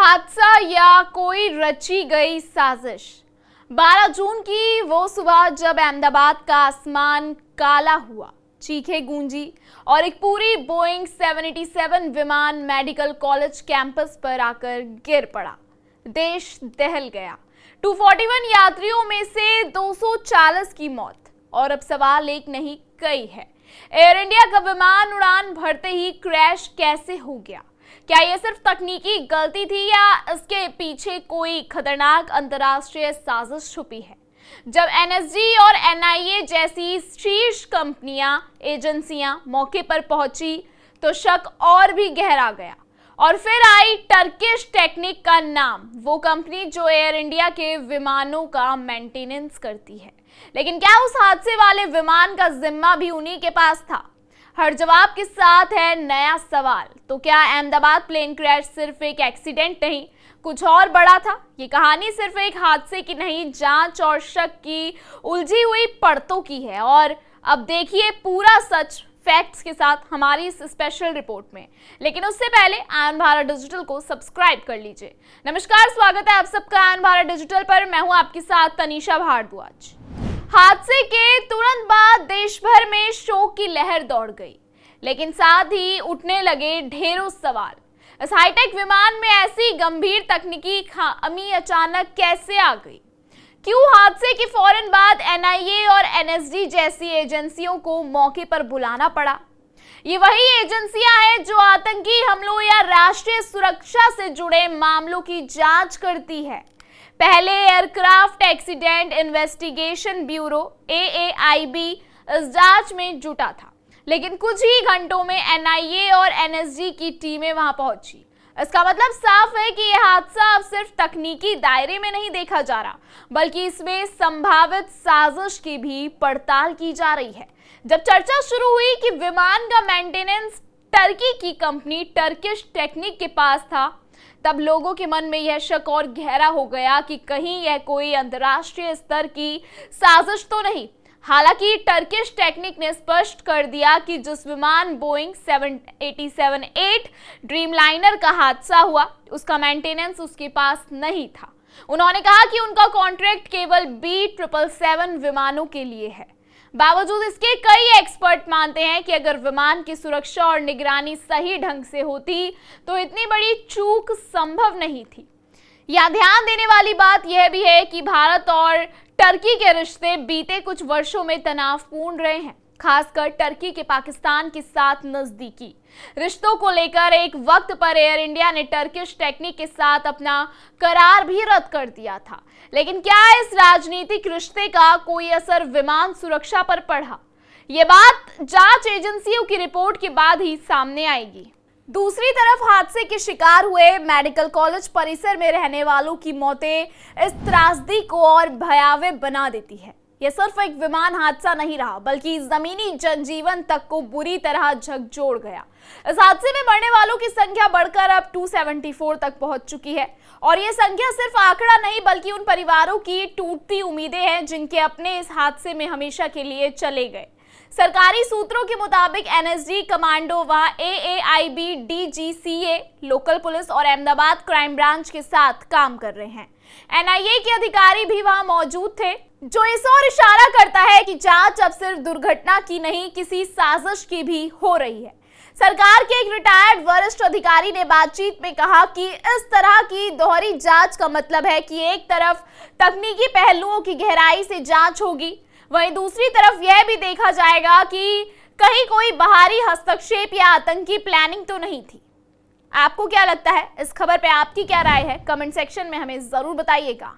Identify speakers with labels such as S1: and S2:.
S1: हादसा या कोई रची गई साजिश। 12 जून की वो सुबह जब अहमदाबाद का आसमान काला हुआ, चीखें गूंजी और एक पूरी बोइंग 787 विमान मेडिकल कॉलेज कैंपस पर आकर गिर पड़ा। देश दहल गया। 241 यात्रियों में से 240 की मौत। और अब सवाल एक नहीं कई है, एयर इंडिया का विमान उड़ान भरते ही क्रैश कैसे हो गया? क्या यह सिर्फ तकनीकी गलती थी या इसके पीछे कोई खतरनाक अंतर्राष्ट्रीय साजिश छुपी है? जब एनएसजी और एनआईए जैसी शीर्ष कंपनियां, एजेंसियां मौके पर पहुंची तो शक और भी गहरा गया। और फिर आई टर्किश टेक्निक का नाम, वो कंपनी जो एयर इंडिया के विमानों का मेंटेनेंस करती है। लेकिन क्या उस हादसे वाले विमान का जिम्मा भी उन्हीं के पास था? हर जवाब के साथ है नया सवाल। तो क्या अहमदाबाद प्लेन क्रैश सिर्फ एक एक्सीडेंट नहीं, कुछ और बड़ा था? ये कहानी सिर्फ एक हादसे की नहीं, जांच और शक की उलझी हुई परतों की है। और अब देखिए पूरा सच फैक्ट्स के साथ हमारी इस स्पेशल रिपोर्ट में। लेकिन उससे पहले आयन भारत डिजिटल को सब्सक्राइब कर लीजिए। नमस्कार, स्वागत है आप सबका आयन भारत डिजिटल पर। मैं हूं आपके साथ तनीषा भारद्वाज। हादसे के तुरंत बाद देश भर में शोक की लहर दौड़ गई, लेकिन साथ ही उठने लगे ढेरों सवाल। इस हाईटेक विमान में ऐसी गंभीर तकनीकी खामी अचानक कैसे आ गई? क्यों हादसे के फौरन बाद एनआईए और एनएसजी जैसी एजेंसियों को मौके पर बुलाना पड़ा? ये वही एजेंसियां हैं जो आतंकी हमलों या राष्ट्रीय सुरक्षा से जुड़े मामलों की जांच करती है। पहले aircraft accident investigation bureau AAIB इस जांच में जुटा था, लेकिन कुछ ही घंटों में एनआईए और एनएसजी की टीमें वहां पहुंची। इसका मतलब साफ है कि यह हादसा अब सिर्फ तकनीकी दायरे में नहीं देखा जा रहा, बल्कि इसमें संभावित साजिश की भी पड़ताल की जा रही है। जब चर्चा शुरू हुई कि विमान का मेंटेनेंस टर्की की कंपनी टर्किश टेक्निक के पास था, तब लोगों के मन में यह शक और गहरा हो गया कि कहीं यह कोई अंतर्राष्ट्रीय स्तर की साजिश तो नहीं। हालांकि टर्किश टेक्निक ने स्पष्ट कर दिया कि जिस विमान बोइंग 787-8 ड्रीमलाइनर का हादसा हुआ, उसका मेंटेनेंस उसके पास नहीं था। उन्होंने कहा कि उनका कॉन्ट्रैक्ट केवल B777 विमानों के लिए है। बावजूद इसके कई एक्सपर्ट मानते हैं कि अगर विमान की सुरक्षा और निगरानी सही ढंग से होती तो इतनी बड़ी चूक संभव नहीं थी। यहाँ ध्यान देने वाली बात यह भी है कि भारत और टर्की के रिश्ते बीते कुछ वर्षों में तनावपूर्ण रहे हैं, खासकर टर्की के पाकिस्तान के साथ नजदीकी रिश्तों को लेकर एक वक्त पर एयर इंडिया ने टर्किश टेक्निक के साथ अपना करार भी रद्द कर दिया था। लेकिन क्या इस राजनीतिक रिश्ते का कोई असर विमान सुरक्षा पर पड़ा? ये बात जांच एजेंसियों की रिपोर्ट के बाद ही सामने आएगी। दूसरी तरफ हादसे के शिकार हुए मेडिकल कॉलेज परिसर में रहने वालों की मौतें इस त्रासदी को और भयावह बना देती है। यह सिर्फ एक विमान हादसा नहीं रहा, बल्कि जमीनी जनजीवन तक को बुरी तरह झकझोर गया। इस हादसे में मरने वालों की संख्या बढ़कर अब 274 तक पहुंच चुकी है। और यह संख्या सिर्फ आंकड़ा नहीं, बल्कि उन परिवारों की टूटती उम्मीदें हैं जिनके अपने इस हादसे में हमेशा के लिए चले गए। सरकारी सूत्रों के मुताबिक एनएसजी कमांडो वहां AAIB, DGCA, लोकल पुलिस और अहमदाबाद क्राइम ब्रांच के साथ काम कर रहे हैं। एनआईए के अधिकारी भी वहां मौजूद थे, जो इस ओर इशारा करता है कि जांच अब सिर्फ दुर्घटना की नहीं, किसी साजिश की भी हो रही है। सरकार के एक रिटायर्ड वरिष्ठ अधिकारी ने बातचीत में कहा कि इस तरह की दोहरी जांच का मतलब है कि एक तरफ तकनीकी पहलुओं की गहराई से जांच होगी, वहीं दूसरी तरफ यह भी देखा जाएगा कि कहीं कोई बाहरी हस्तक्षेप या आतंकी प्लानिंग तो नहीं थी। आपको क्या लगता है? इस खबर पे आपकी क्या राय है? कमेंट सेक्शन में हमें जरूर बताइएगा।